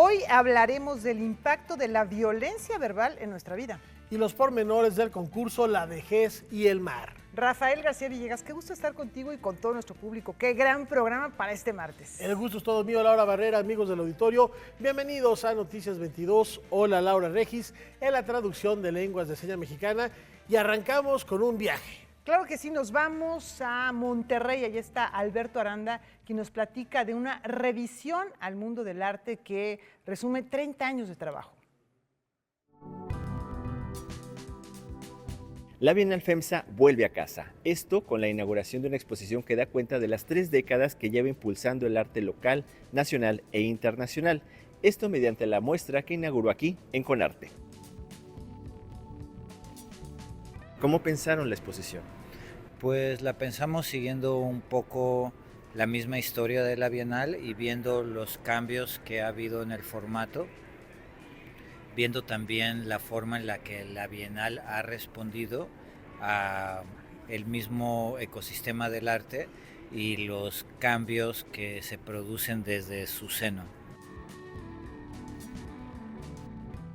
Hoy hablaremos del impacto de la violencia verbal en nuestra vida. Y los pormenores del concurso La Vejez y el Mar. Rafael García Villegas, qué gusto estar contigo y con todo nuestro público. Qué gran programa para este martes. El gusto es todo mío, Laura Barrera, amigos del auditorio. Bienvenidos a Noticias 22. Hola, Laura Regis, en la traducción de lenguas de señas mexicana. Y arrancamos con un viaje. Claro que sí, nos vamos a Monterrey. Allí está Alberto Aranda, quien nos platica de una revisión al mundo del arte que resume 30 años de trabajo. La Bienal FEMSA vuelve a casa, esto con la inauguración de una exposición que da cuenta de las 3 décadas que lleva impulsando el arte local, nacional e internacional, esto mediante la muestra que inauguró aquí en Conarte. ¿Cómo pensaron la exposición? Pues la pensamos siguiendo un poco la misma historia de la Bienal y viendo los cambios que ha habido en el formato, viendo también la forma en la que la Bienal ha respondido a el mismo ecosistema del arte y los cambios que se producen desde su seno.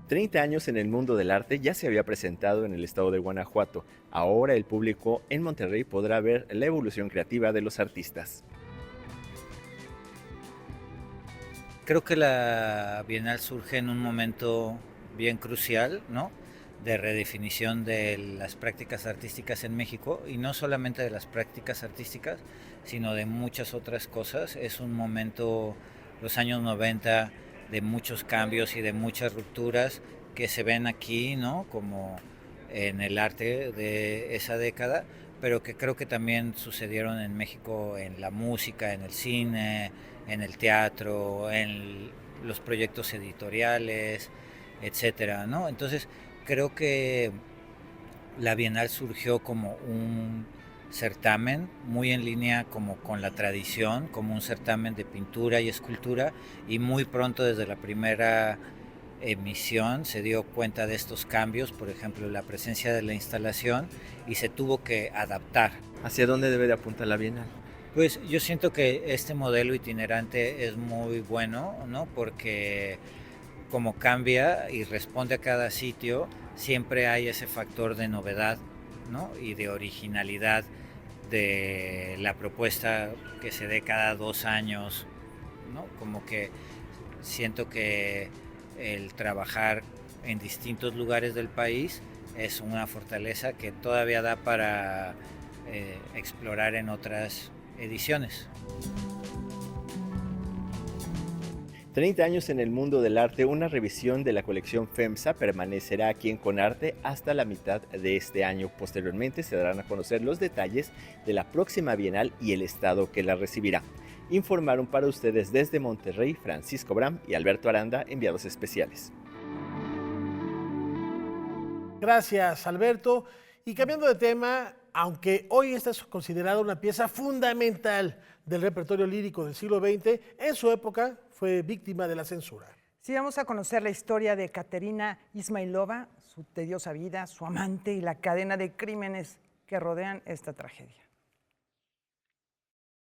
30 años en el mundo del arte ya se había presentado en el estado de Guanajuato. Ahora el público en Monterrey podrá ver la evolución creativa de los artistas. Creo que la Bienal surge en un momento bien crucial, ¿no?, de redefinición de las prácticas artísticas en México, y no solamente de las prácticas artísticas, sino de muchas otras cosas. Es un momento, los años 90, de muchos cambios y de muchas rupturas que se ven aquí, ¿no?, como en el arte de esa década, pero que creo que también sucedieron en México en la música, en el cine, en el teatro, en los proyectos editoriales, etcétera, ¿no? Entonces, creo que la Bienal surgió como un certamen muy en línea como con la tradición, como un certamen de pintura y escultura, y muy pronto desde la primera emisión se dio cuenta de estos cambios, por ejemplo la presencia de la instalación, y se tuvo que adaptar. ¿Hacia dónde debe de apuntar la Bienal? Pues yo siento que este modelo itinerante es muy bueno, ¿no?, porque como cambia y responde a cada sitio, siempre hay ese factor de novedad, ¿no?, y de originalidad de la propuesta que se dé cada 2 años, ¿no? Como que siento que el trabajar en distintos lugares del país es una fortaleza que todavía da para explorar en otras ediciones. 30 años en el mundo del arte, una revisión de la colección FEMSA permanecerá aquí en Conarte hasta la mitad de este año. Posteriormente se darán a conocer los detalles de la próxima Bienal y el estado que la recibirá. Informaron para ustedes desde Monterrey Francisco Bram y Alberto Aranda, enviados especiales. Gracias, Alberto. Y cambiando de tema, aunque hoy esta es considerada una pieza fundamental del repertorio lírico del siglo XX, en su época fue víctima de la censura. Sí, vamos a conocer la historia de Katerina Ismailova, su tediosa vida, su amante y la cadena de crímenes que rodean esta tragedia.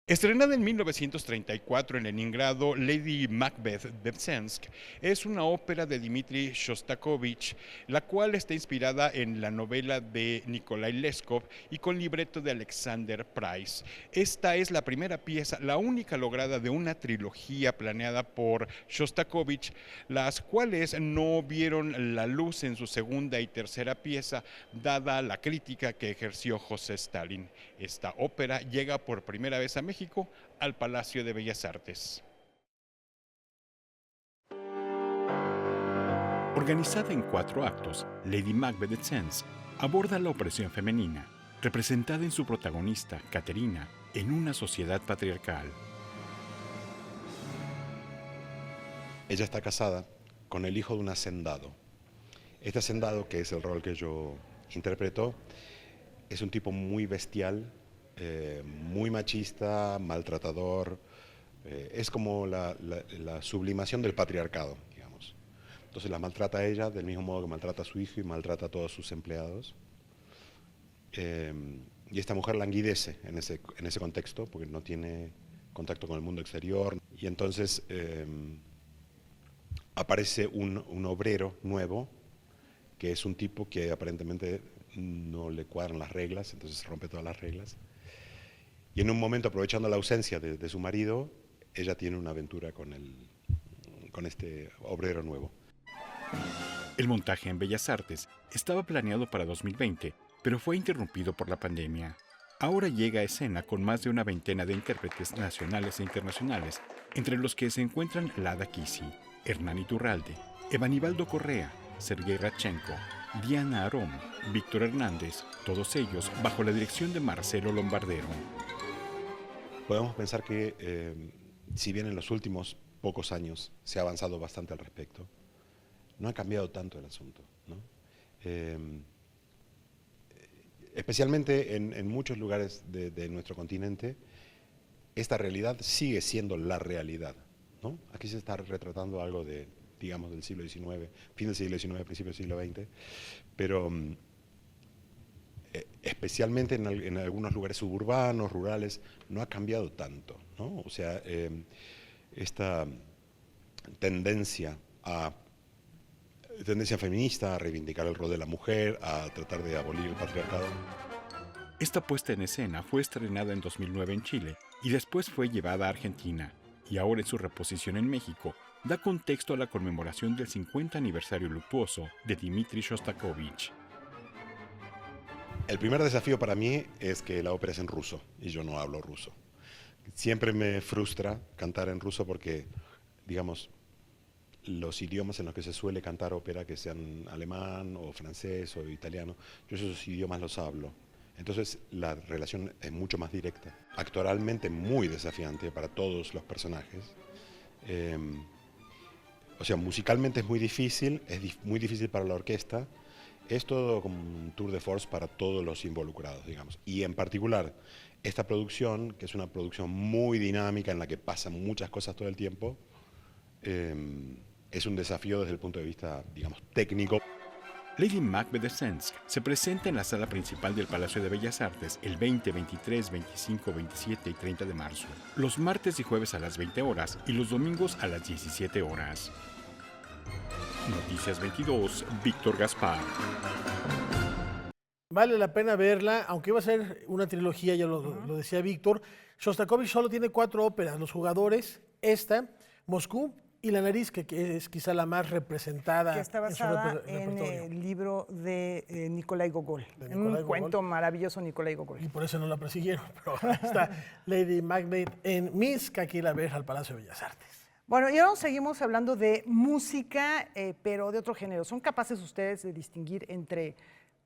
Estrenada en 1934 en Leningrado, Lady Macbeth de Msensk es una ópera de Dmitri Shostakovich, la cual está inspirada en la novela de Nikolai Leskov y con libreto de Alexander Price. Esta es la primera pieza, la única lograda de una trilogía planeada por Shostakovich, las cuales no vieron la luz en su segunda y tercera pieza, dada la crítica que ejerció José Stalin. Esta ópera llega por primera vez a México al Palacio de Bellas Artes. Organizada en 4 actos, Lady Macbeth de Msensk aborda la opresión femenina, representada en su protagonista, Katerina, en una sociedad patriarcal. Ella está casada con el hijo de un hacendado. Este hacendado, que es el rol que yo interpreto, es un tipo muy bestial, muy machista, maltratador, es como la sublimación del patriarcado, digamos. Entonces la maltrata a ella del mismo modo que maltrata a su hijo y maltrata a todos sus empleados. Y esta mujer languidece en ese contexto porque no tiene contacto con el mundo exterior. Y entonces aparece un obrero nuevo, que es un tipo que aparentemente no le cuadran las reglas, entonces rompe todas las reglas. Y en un momento, aprovechando la ausencia de su marido, ella tiene una aventura con este obrero nuevo. El montaje en Bellas Artes estaba planeado para 2020, pero fue interrumpido por la pandemia. Ahora llega a escena con más de una veintena de intérpretes nacionales e internacionales, entre los que se encuentran Lada Kisi, Hernán Iturralde, Evanibaldo Correa, Sergei Radchenko, Diana Arón, Víctor Hernández, todos ellos bajo la dirección de Marcelo Lombardero. Podemos pensar que, si bien en los últimos pocos años se ha avanzado bastante al respecto, no ha cambiado tanto el asunto, ¿no? Especialmente en muchos lugares de nuestro continente, esta realidad sigue siendo la realidad, ¿no? Aquí se está retratando algo digamos, del siglo XIX, fin del siglo XIX, principio del siglo XX, pero especialmente en algunos lugares suburbanos, rurales, no ha cambiado tanto, ¿no? O sea, esta tendencia feminista a reivindicar el rol de la mujer, a tratar de abolir el patriarcado. Esta puesta en escena fue estrenada en 2009 en Chile y después fue llevada a Argentina, y ahora en su reposición en México da contexto a la conmemoración del 50 aniversario luctuoso de Dmitri Shostakovich. El primer desafío para mí es que la ópera es en ruso y yo no hablo ruso. Siempre me frustra cantar en ruso porque, digamos, los idiomas en los que se suele cantar ópera, que sean alemán o francés o italiano, yo esos idiomas los hablo. Entonces la relación es mucho más directa. Actoralmente muy desafiante para todos los personajes. O sea, musicalmente es muy difícil para la orquesta. Es todo como un tour de force para todos los involucrados, digamos. Y en particular, esta producción, que es una producción muy dinámica en la que pasan muchas cosas todo el tiempo, es un desafío desde el punto de vista, digamos, técnico. Lady Macbeth de Sensk se presenta en la sala principal del Palacio de Bellas Artes el 20, 23, 25, 27 y 30 de marzo, los martes y jueves a las 20 horas y los domingos a las 17 horas. Noticias 22, Víctor Gaspar. Vale la pena verla, aunque iba a ser una trilogía, ya lo decía Víctor. Shostakovich solo tiene 4 óperas, Los Jugadores, esta, Moscú y La Nariz, que es quizá la más representada. Que está en su basada en repertorio. el libro de Nikolai Gogol, De en Nikolai un Gogol. cuento maravilloso Nikolai Gogol. Y por eso no la persiguieron, pero ahora está Lady Macbeth en Minsk, aquí la ves al Palacio de Bellas Artes. Bueno, y ahora seguimos hablando de música, pero de otro género. ¿Son capaces ustedes de distinguir entre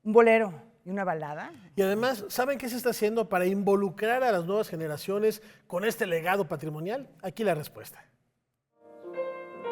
un bolero y una balada? Y además, ¿saben qué se está haciendo para involucrar a las nuevas generaciones con este legado patrimonial? Aquí la respuesta.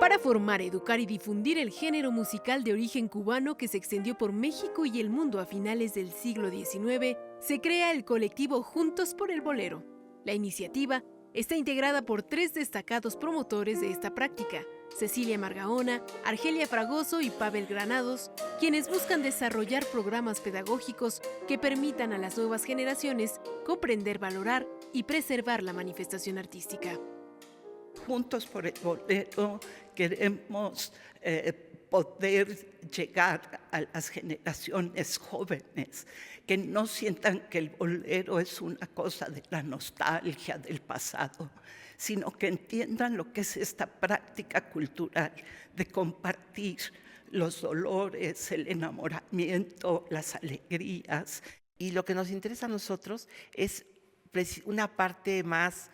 Para formar, educar y difundir el género musical de origen cubano que se extendió por México y el mundo a finales del siglo XIX, se crea el colectivo Juntos por el Bolero. La iniciativa está integrada por 3 destacados promotores de esta práctica: Cecilia Margaona, Argelia Fragoso y Pavel Granados, quienes buscan desarrollar programas pedagógicos que permitan a las nuevas generaciones comprender, valorar y preservar la manifestación artística. Juntos por el Bolero queremos poder llegar a las generaciones jóvenes, que no sientan que el bolero es una cosa de la nostalgia del pasado, sino que entiendan lo que es esta práctica cultural de compartir los dolores, el enamoramiento, las alegrías. Y lo que nos interesa a nosotros es una parte más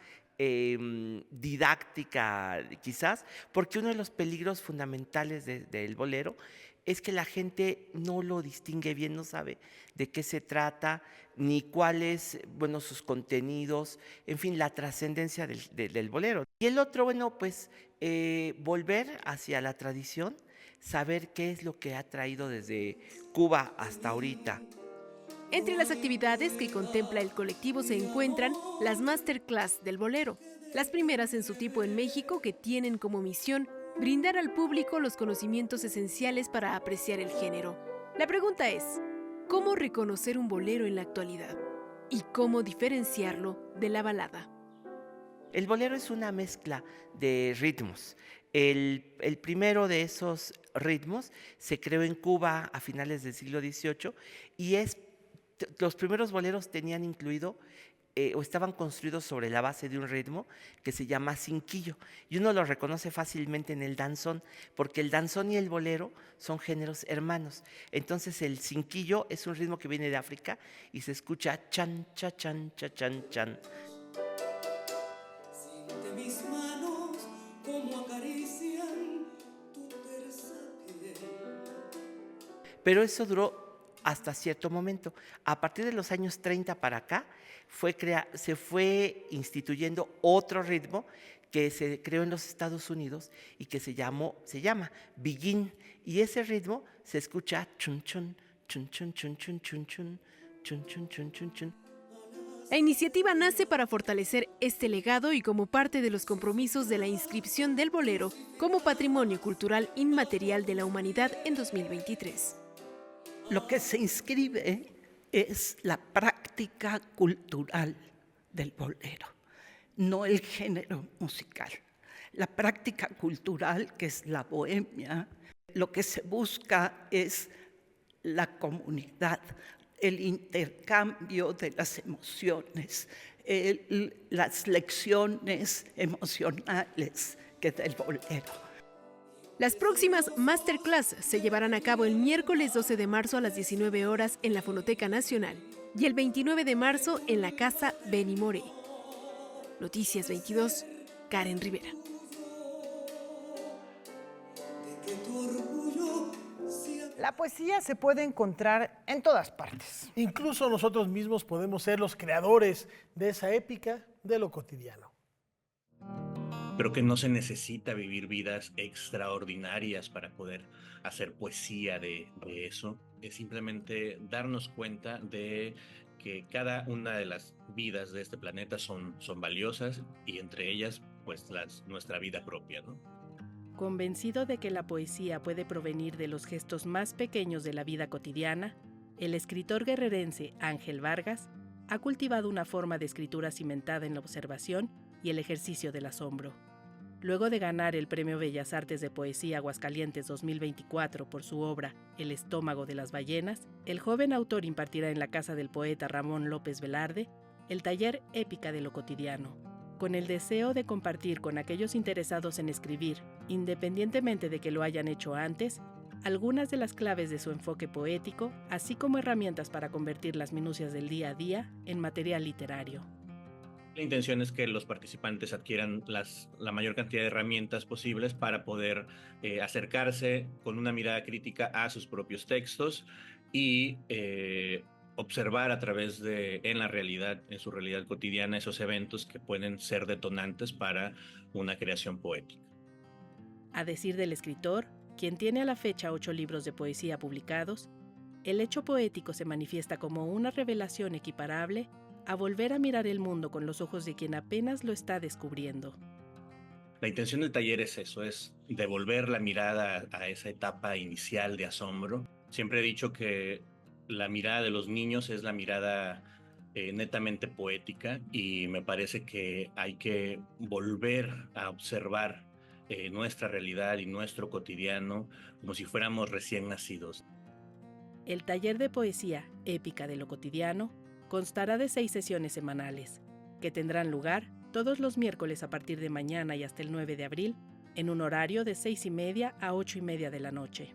didáctica, quizás, porque uno de los peligros fundamentales del bolero es que la gente no lo distingue bien, no sabe de qué se trata, ni cuáles, bueno, sus contenidos, en fin, la trascendencia del bolero. Y el otro, bueno, pues volver hacia la tradición, saber qué es lo que ha traído desde Cuba hasta ahorita. Entre las actividades que contempla el colectivo se encuentran las masterclass del bolero, las primeras en su tipo en México, que tienen como misión brindar al público los conocimientos esenciales para apreciar el género. La pregunta es, ¿cómo reconocer un bolero en la actualidad? ¿Y cómo diferenciarlo de la balada? El bolero es una mezcla de ritmos. El primero de esos ritmos se creó en Cuba a finales del siglo XVIII y los primeros boleros tenían incluido o estaban construidos sobre la base de un ritmo que se llama cinquillo. Y uno lo reconoce fácilmente en el danzón, porque el danzón y el bolero son géneros hermanos. Entonces el cinquillo es un ritmo que viene de África y se escucha chan, cha, chan, cha, chan, chan. Siente mis manos como acarician tu tersa piel. Pero eso duró hasta cierto momento. A partir de los años 30 para acá, se fue instituyendo otro ritmo que se creó en los Estados Unidos y que se llama biguín. Y ese ritmo se escucha chun chun, chun chun chun chun chun chun, chun chun chun chun chun. La iniciativa nace para fortalecer este legado y como parte de los compromisos de la inscripción del bolero como patrimonio cultural inmaterial de la humanidad en 2023. Lo que se inscribe es la práctica cultural del bolero, no el género musical. La práctica cultural, que es la bohemia, lo que se busca es la comunidad, el intercambio de las emociones, las lecciones emocionales que da el bolero. Las próximas masterclass se llevarán a cabo el miércoles 12 de marzo a las 19 horas en la Fonoteca Nacional y el 29 de marzo en la Casa Benimoré. Noticias 22, Karen Rivera. La poesía se puede encontrar en todas partes. Incluso nosotros mismos podemos ser los creadores de esa épica de lo cotidiano. Pero que no se necesita vivir vidas extraordinarias para poder hacer poesía de eso. Es simplemente darnos cuenta de que cada una de las vidas de este planeta son valiosas y entre ellas, pues, nuestra vida propia, ¿no? Convencido de que la poesía puede provenir de los gestos más pequeños de la vida cotidiana, el escritor guerrerense Ángel Vargas ha cultivado una forma de escritura cimentada en la observación y el ejercicio del asombro. Luego de ganar el Premio Bellas Artes de Poesía Aguascalientes 2024 por su obra El estómago de las ballenas, el joven autor impartirá en la casa del poeta Ramón López Velarde el taller Épica de lo cotidiano, con el deseo de compartir con aquellos interesados en escribir, independientemente de que lo hayan hecho antes, algunas de las claves de su enfoque poético, así como herramientas para convertir las minucias del día a día en material literario. La intención es que los participantes adquieran la mayor cantidad de herramientas posibles para poder acercarse con una mirada crítica a sus propios textos y observar a través en su realidad cotidiana, esos eventos que pueden ser detonantes para una creación poética. A decir del escritor, quien tiene a la fecha 8 libros de poesía publicados, el hecho poético se manifiesta como una revelación equiparable a volver a mirar el mundo con los ojos de quien apenas lo está descubriendo. La intención del taller es eso, es devolver la mirada a esa etapa inicial de asombro. Siempre he dicho que la mirada de los niños es la mirada netamente poética y me parece que hay que volver a observar nuestra realidad y nuestro cotidiano como si fuéramos recién nacidos. El taller de poesía Épica de lo cotidiano constará de 6 sesiones semanales, que tendrán lugar todos los miércoles a partir de mañana y hasta el 9 de abril, en un horario de 6:30 a 8:30 de la noche.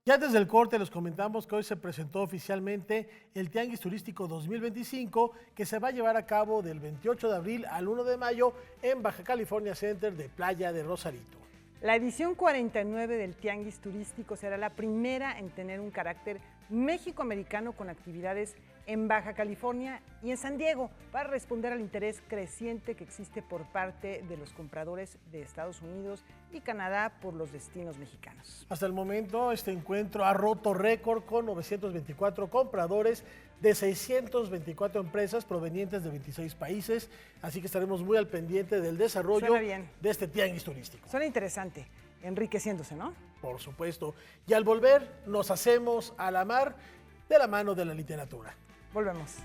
Ya desde el corte les comentamos que hoy se presentó oficialmente el Tianguis Turístico 2025, que se va a llevar a cabo del 28 de abril al 1 de mayo en Baja California Center de Playa de Rosarito. La edición 49 del Tianguis Turístico será la primera en tener un carácter méxico-americano con actividades en Baja California y en San Diego para responder al interés creciente que existe por parte de los compradores de Estados Unidos y Canadá por los destinos mexicanos. Hasta el momento, este encuentro ha roto récord con 924 compradores de 624 empresas provenientes de 26 países, así que estaremos muy al pendiente del desarrollo de este tianguis turístico. Suena interesante, enriqueciéndose, ¿no? Por supuesto. Y al volver, nos hacemos a la mar de la mano de la literatura. Volvemos.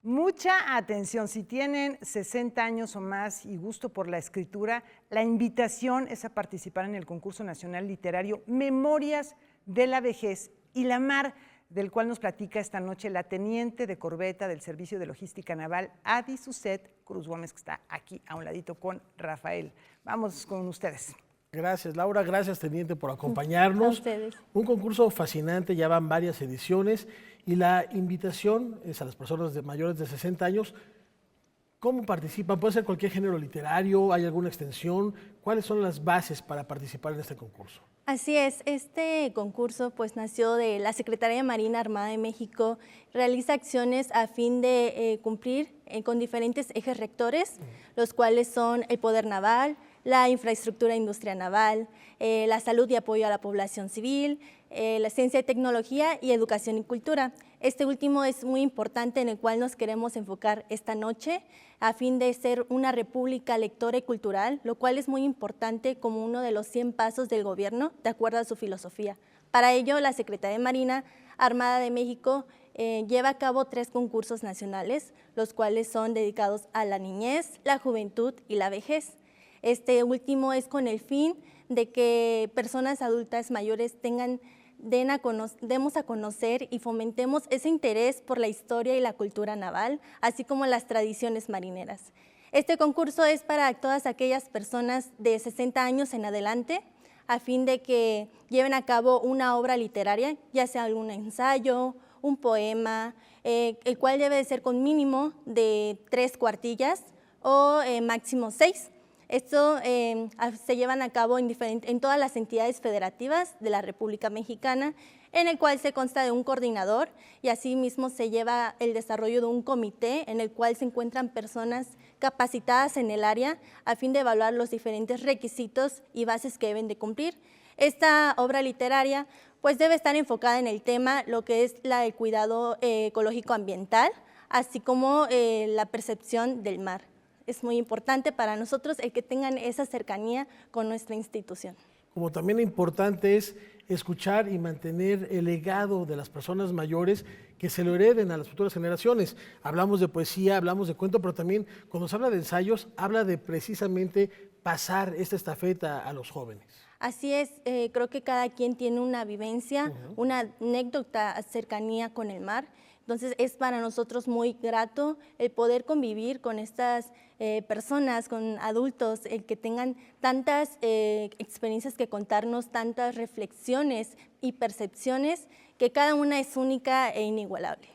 Mucha atención, si tienen 60 años o más y gusto por la escritura, la invitación es a participar en el concurso nacional literario Memorias de la Vejez y la Mar, del cual nos platica esta noche la teniente de corbeta del Servicio de Logística Naval, Adi Suset Cruz Gómez, que está aquí a un ladito con Rafael. Vamos con ustedes. Gracias, Laura. Gracias, teniente, por acompañarnos. A ustedes. Un concurso fascinante, ya van varias ediciones y la invitación es a las personas mayores de 60 años. ¿Cómo participan? ¿Puede ser cualquier género literario? ¿Hay alguna extensión? ¿Cuáles son las bases para participar en este concurso? Así es, este concurso pues nació de la Secretaría de Marina Armada de México, realiza acciones a fin de cumplir con diferentes ejes rectores, los cuales son el poder naval, la infraestructura e industria naval, la salud y apoyo a la población civil, la ciencia y tecnología y educación y cultura. Este último es muy importante, en el cual nos queremos enfocar esta noche a fin de ser una república lectora y cultural, lo cual es muy importante como uno de los 100 pasos del gobierno, de acuerdo a su filosofía. Para ello, la Secretaría de Marina Armada de México lleva a cabo 3 concursos nacionales, los cuales son dedicados a la niñez, la juventud y la vejez. Este último es con el fin de que personas adultas mayores demos a conocer y fomentemos ese interés por la historia y la cultura naval, así como las tradiciones marineras. Este concurso es para todas aquellas personas de 60 años en adelante, a fin de que lleven a cabo una obra literaria, ya sea algún ensayo, un poema, el cual debe de ser con mínimo de 3 cuartillas o máximo 6. Esto se llevan a cabo en todas las entidades federativas de la República Mexicana, en el cual se consta de un coordinador y asimismo se lleva el desarrollo de un comité en el cual se encuentran personas capacitadas en el área a fin de evaluar los diferentes requisitos y bases que deben de cumplir. Esta obra literaria pues debe estar enfocada en el tema, lo que es el cuidado ecológico ambiental, así como la percepción del mar. Es muy importante para nosotros el que tengan esa cercanía con nuestra institución. Como también importante es escuchar y mantener el legado de las personas mayores, que se lo hereden a las futuras generaciones. Hablamos de poesía, hablamos de cuento, pero también cuando se habla de ensayos, habla de precisamente pasar esta estafeta a los jóvenes. Así es, creo que cada quien tiene una vivencia, una anécdota, cercanía con el mar. Entonces es para nosotros muy grato el poder convivir con estas personas, con adultos, el que tengan tantas experiencias que contarnos, tantas reflexiones y percepciones, que cada una es única e inigualable.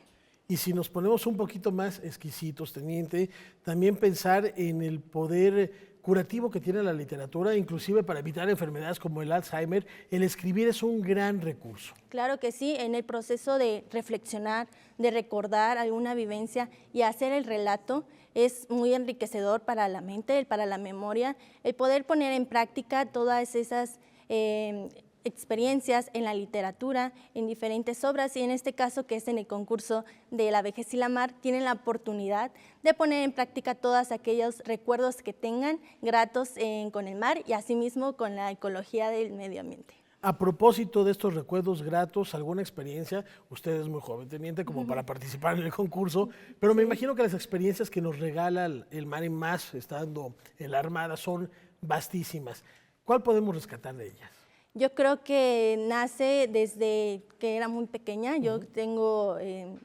Y si nos ponemos un poquito más exquisitos, teniente, también pensar en el poder curativo que tiene la literatura, inclusive para evitar enfermedades como el Alzheimer, el escribir es un gran recurso. Claro que sí, en el proceso de reflexionar, de recordar alguna vivencia y hacer el relato, es muy enriquecedor para la mente, para la memoria, el poder poner en práctica todas esas experiencias en la literatura, en diferentes obras, y en este caso, que es en el concurso de La Vejez y la Mar, tienen la oportunidad de poner en práctica todos aquellos recuerdos que tengan gratos con el mar y asimismo con la ecología del medio ambiente. A propósito de estos recuerdos gratos, ¿alguna experiencia? Usted es muy joven, teniente, como para participar en el concurso, pero me imagino que las experiencias que nos regala el mar y más estando en la Armada son vastísimas. ¿Cuál podemos rescatar de ellas? Yo creo que nace desde que era muy pequeña. Yo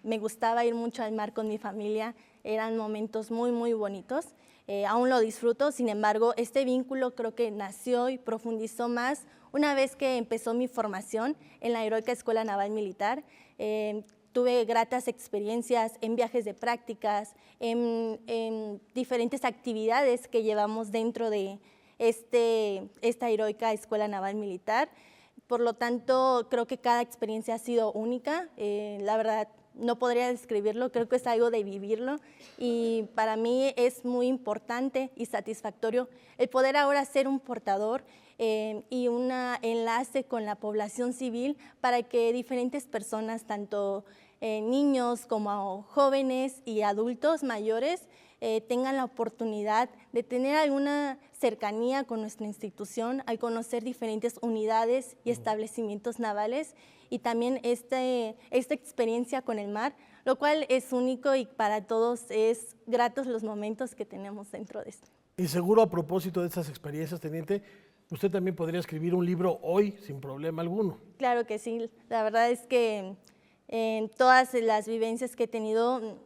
me gustaba ir mucho al mar con mi familia. Eran momentos muy, muy bonitos. Aún lo disfruto, sin embargo, este vínculo creo que nació y profundizó más una vez que empezó mi formación en la Heroica Escuela Naval Militar. Tuve gratas experiencias en viajes de prácticas, en diferentes actividades que llevamos dentro de esta Heroica Escuela Naval Militar. Por lo tanto, creo que cada experiencia ha sido única. La verdad, no podría describirlo, creo que es algo de vivirlo, y para mí es muy importante y satisfactorio el poder ahora ser un portador y un enlace con la población civil para que diferentes personas, tanto niños como jóvenes y adultos mayores, tengan la oportunidad de tener alguna cercanía con nuestra institución al conocer diferentes unidades y establecimientos navales y también esta experiencia con el mar, lo cual es único y para todos es gratos los momentos que tenemos dentro de esto. Y seguro a propósito de estas experiencias, teniente, usted también podría escribir un libro hoy sin problema alguno. Claro que sí, la verdad es que en todas las vivencias que he tenido,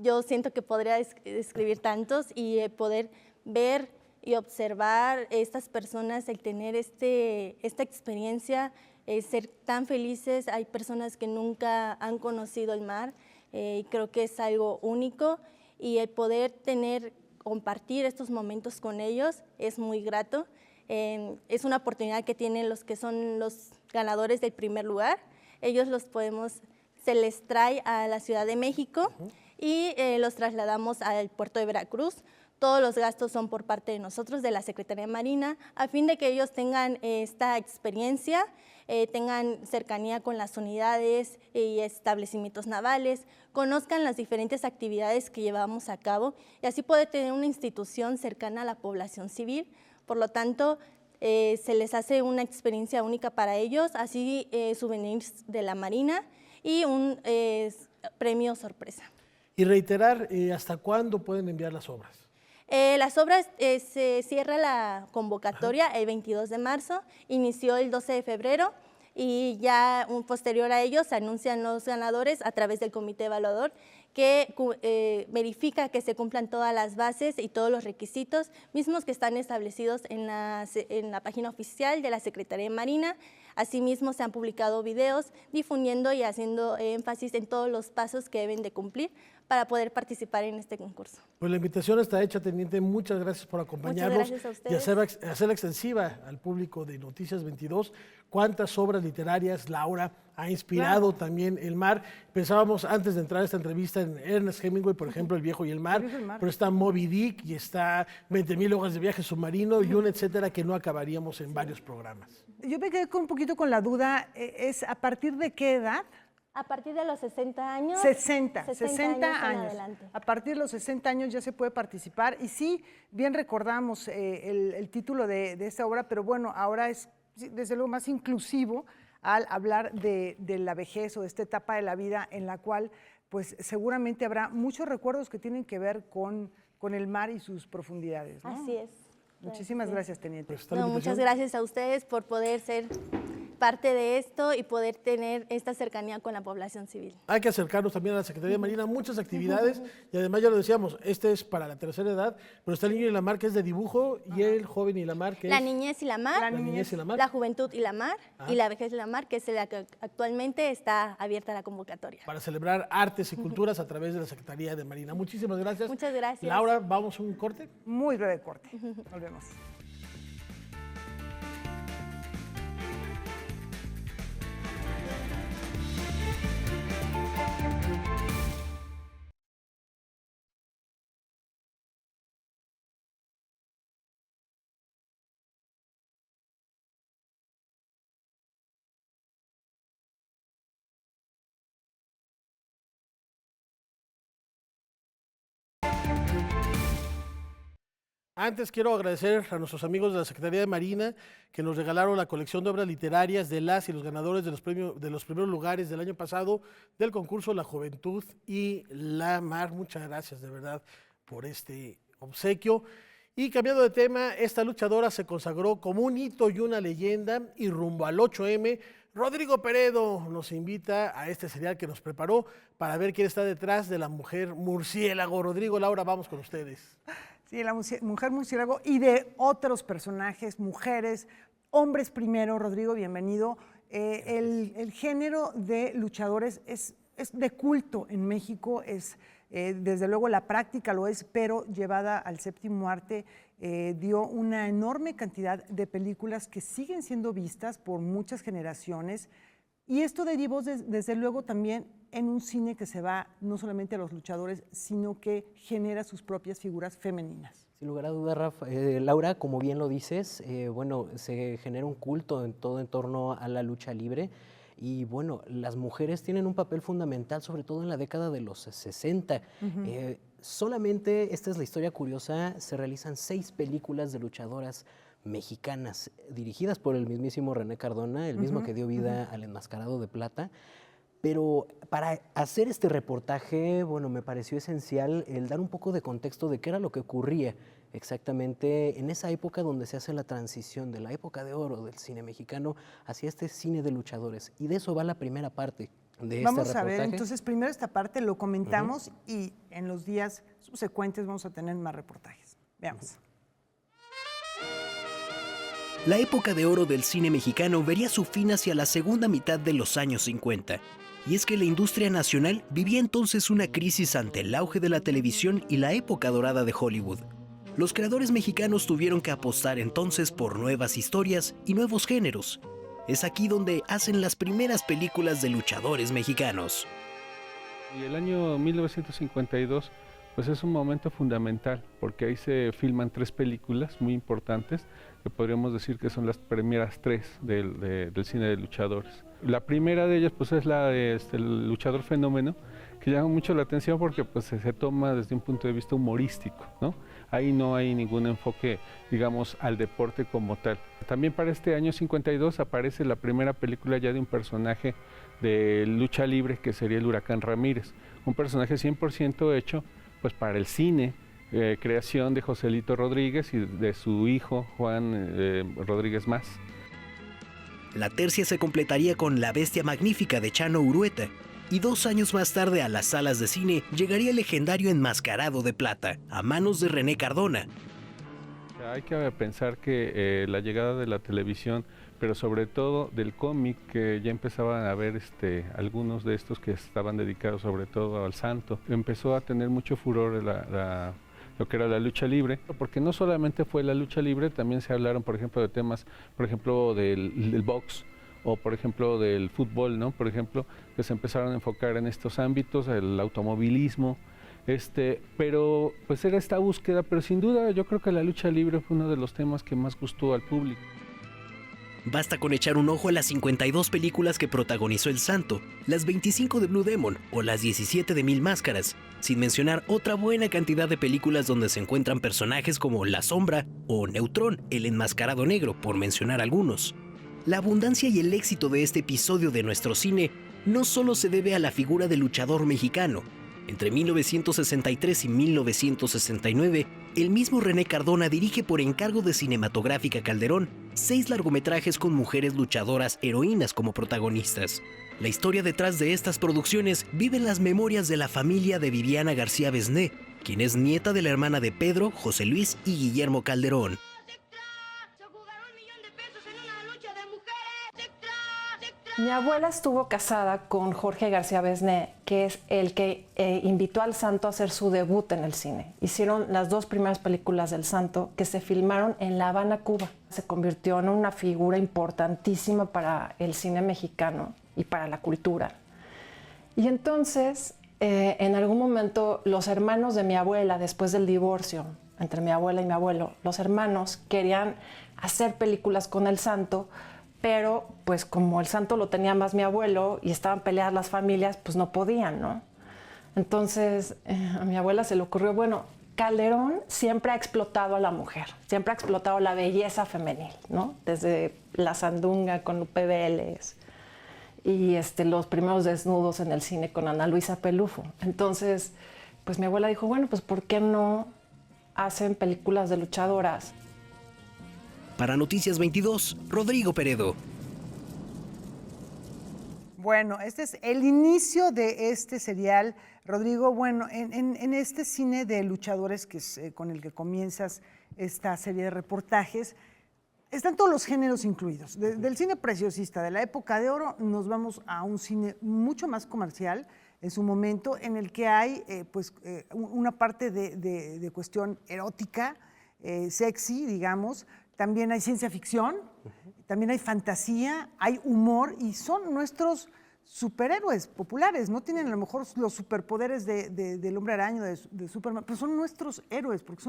yo siento que podría escribir tantos y poder ver y observar estas personas, el tener esta experiencia, ser tan felices. Hay personas que nunca han conocido el mar y creo que es algo único y el poder compartir estos momentos con ellos es muy grato. Es una oportunidad que tienen los que son los ganadores del primer lugar. Ellos se les trae a la Ciudad de México y los trasladamos al puerto de Veracruz. Todos los gastos son por parte de nosotros, de la Secretaría de Marina, a fin de que ellos tengan esta experiencia, tengan cercanía con las unidades y establecimientos navales, conozcan las diferentes actividades que llevamos a cabo y así poder tener una institución cercana a la población civil. Por lo tanto, se les hace una experiencia única para ellos, así souvenirs de la Marina y un premio sorpresa. Y reiterar, ¿hasta cuándo pueden enviar las obras? Las obras, se cierra la convocatoria el 22 de marzo, inició el 12 de febrero y ya posterior a ello se anuncian los ganadores a través del comité evaluador que verifica que se cumplan todas las bases y todos los requisitos mismos que están establecidos en la página oficial de la Secretaría de Marina. Asimismo, se han publicado videos difundiendo y haciendo énfasis en todos los pasos que deben de cumplir para poder participar en este concurso. Pues la invitación está hecha, teniente. Muchas gracias por acompañarnos. Muchas gracias a y hacerla extensiva al público de Noticias 22. ¿Cuántas obras literarias, Laura, ha inspirado también el mar? Pensábamos antes de entrar a esta entrevista en Ernest Hemingway, por ejemplo, El viejo y el mar, pero está Moby Dick y está 20.000 horas de viaje submarino y un etcétera que no acabaríamos en varios programas. Yo me quedé un poquito con la duda, ¿es a partir de qué edad? A partir de los 60 años. 60 años. Adelante. A partir de los 60 años ya se puede participar. Y sí, bien recordamos el título de esta obra, pero bueno, ahora es desde luego más inclusivo al hablar de la vejez o de esta etapa de la vida en la cual pues seguramente habrá muchos recuerdos que tienen que ver con el mar y sus profundidades, ¿no? Así es. Muchísimas gracias, teniente. Pues, no, muchas gracias a ustedes por poder ser parte de esto y poder tener esta cercanía con la población civil. Hay que acercarnos también a la Secretaría de Marina, muchas actividades, y además ya lo decíamos, este es para la tercera edad, pero está el niño y la mar, que es de dibujo, y el joven y la mar, que la es... niñez y la mar, la juventud y la mar, y la vejez y la mar, que es la que actualmente está abierta la convocatoria. Para celebrar artes y culturas a través de la Secretaría de Marina. Muchísimas gracias. Muchas gracias. Laura, ¿vamos a un corte? Muy breve corte. Volvemos. Antes quiero agradecer a nuestros amigos de la Secretaría de Marina que nos regalaron la colección de obras literarias de las y los ganadores de los primeros lugares del año pasado del concurso La Juventud y la Mar. Muchas gracias de verdad por este obsequio. Y cambiando de tema, esta luchadora se consagró como un hito y una leyenda y rumbo al 8M, Rodrigo Peredo nos invita a este serial que nos preparó para ver quién está detrás de la mujer murciélago. Rodrigo, Laura, vamos con ustedes. Sí, la mujer murciélago y de otros personajes, mujeres, hombres primero. Rodrigo, bienvenido. El género de luchadores es de culto en México, desde luego la práctica lo es, pero llevada al séptimo arte dio una enorme cantidad de películas que siguen siendo vistas por muchas generaciones. Y esto derivó desde luego también en un cine que se va no solamente a los luchadores, sino que genera sus propias figuras femeninas. Sin lugar a dudas, Laura, como bien lo dices, bueno, se genera un culto en todo en torno a la lucha libre. Y bueno, las mujeres tienen un papel fundamental, sobre todo en la década de los 60. Solamente, esta es la historia curiosa, se realizan 6 películas de luchadoras mexicanas, dirigidas por el mismísimo René Cardona, el mismo que dio vida al Enmascarado de Plata. Pero para hacer este reportaje, bueno, me pareció esencial el dar un poco de contexto de qué era lo que ocurría exactamente en esa época donde se hace la transición de la época de oro del cine mexicano hacia este cine de luchadores. Y de eso va la primera parte de este reportaje. Vamos a ver, entonces primero esta parte lo comentamos y en los días subsecuentes vamos a tener más reportajes. Veamos. La época de oro del cine mexicano vería su fin hacia la segunda mitad de los años 50. Y es que la industria nacional vivía entonces una crisis ante el auge de la televisión y la época dorada de Hollywood. Los creadores mexicanos tuvieron que apostar entonces por nuevas historias y nuevos géneros. Es aquí donde hacen las primeras películas de luchadores mexicanos. Y el año 1952 pues es un momento fundamental porque ahí se filman 3 películas muy importantes que podríamos decir que son las primeras 3 del cine de luchadores. La primera de ellas pues es la de el luchador fenómeno, que llama mucho la atención porque pues se toma desde un punto de vista humorístico, ¿no? Ahí no hay ningún enfoque, digamos, al deporte como tal. También para este año 52 aparece la primera película ya de un personaje de lucha libre que sería el Huracán Ramírez, un personaje 100% hecho pues para el cine, creación de Joselito Rodríguez y de su hijo Juan Rodríguez Más. La tercia se completaría con La Bestia Magnífica de Chano Urueta, y 2 años más tarde a las salas de cine llegaría el legendario Enmascarado de Plata, a manos de René Cardona. Hay que pensar que la llegada de la televisión, pero sobre todo del cómic, que ya empezaban a ver algunos de estos que estaban dedicados sobre todo al santo, empezó a tener mucho furor lo que era la lucha libre, porque no solamente fue la lucha libre, también se hablaron, por ejemplo, de temas, por ejemplo, del box, o por ejemplo del fútbol, ¿no? Por ejemplo, que se empezaron a enfocar en estos ámbitos, el automovilismo, pero pues era esta búsqueda, pero sin duda yo creo que la lucha libre fue uno de los temas que más gustó al público. Basta con echar un ojo a las 52 películas que protagonizó El Santo, las 25 de Blue Demon o las 17 de Mil Máscaras, sin mencionar otra buena cantidad de películas donde se encuentran personajes como La Sombra o Neutrón, el enmascarado negro, por mencionar algunos. La abundancia y el éxito de este episodio de nuestro cine no solo se debe a la figura del luchador mexicano. Entre 1963 y 1969, el mismo René Cardona dirige por encargo de Cinematográfica Calderón 6 largometrajes con mujeres luchadoras heroínas como protagonistas. La historia detrás de estas producciones vive en las memorias de la familia de Viviana García Besné, quien es nieta de la hermana de Pedro, José Luis y Guillermo Calderón. Mi abuela estuvo casada con Jorge García Besné, que es el que invitó al Santo a hacer su debut en el cine. Hicieron las 2 primeras películas del Santo que se filmaron en La Habana, Cuba. Se convirtió en una figura importantísima para el cine mexicano y para la cultura. Y entonces, en algún momento, los hermanos de mi abuela, después del divorcio entre mi abuela y mi abuelo, los hermanos querían hacer películas con el Santo, pero pues como el Santo lo tenía más mi abuelo y estaban peleadas las familias, pues no podían, ¿no? Entonces a mi abuela se le ocurrió, bueno, Calderón siempre ha explotado a la mujer, siempre ha explotado la belleza femenil, ¿no? Desde La Sandunga con Lupe Vélez y los primeros desnudos en el cine con Ana Luisa Pelufo. Entonces, pues mi abuela dijo, bueno, pues ¿por qué no hacen películas de luchadoras? Para Noticias 22, Rodrigo Peredo. Bueno, este es el inicio de este serial, Rodrigo. Bueno, en este cine de luchadores que es con el que comienzas esta serie de reportajes, están todos los géneros incluidos. Del cine preciosista de la época de oro nos vamos a un cine mucho más comercial en su momento, en el que hay una parte de cuestión erótica, sexy, digamos. También hay ciencia ficción, también hay fantasía, hay humor y son nuestros superhéroes populares. No tienen a lo mejor los superpoderes del Hombre Araña, de Superman, pero son nuestros héroes porque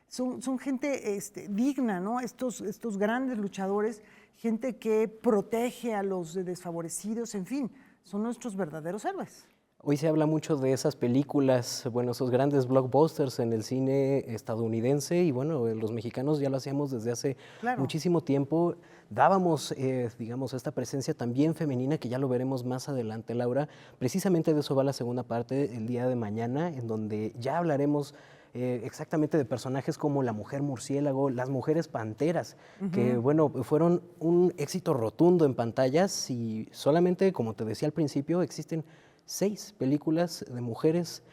son gente digna, ¿no? Estos grandes luchadores gente que protege a los desfavorecidos, en fin, son nuestros verdaderos héroes. Hoy se habla mucho de esas películas, bueno, esos grandes blockbusters en el cine estadounidense y bueno, los mexicanos ya lo hacíamos desde hace muchísimo tiempo. Dábamos, digamos, esta presencia también femenina que ya lo veremos más adelante, Laura. Precisamente de eso va la segunda parte el día de mañana, en donde ya hablaremos exactamente de personajes como la mujer murciélago, las mujeres panteras, que bueno, fueron un éxito rotundo en pantallas y solamente, como te decía al principio, existen 6 películas de mujeres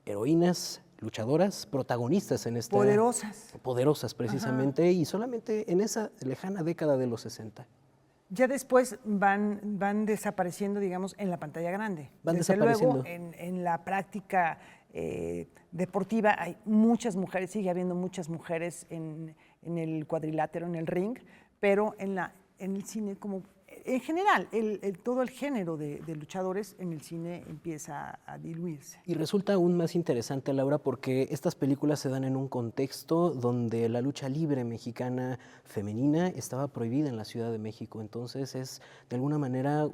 heroínas, luchadoras, protagonistas en esta... Poderosas, precisamente, y solamente en esa lejana década de los 60. Ya después van desapareciendo, digamos, en la pantalla grande. Van Desde desapareciendo. luego, en la práctica deportiva hay muchas mujeres, sigue habiendo muchas mujeres en el cuadrilátero, en el ring, pero en el cine como... En general, todo el género de luchadores en el cine empieza a diluirse. Y resulta aún más interesante, Laura, porque estas películas se dan en un contexto donde la lucha libre mexicana femenina estaba prohibida en la Ciudad de México. Entonces es, de alguna manera,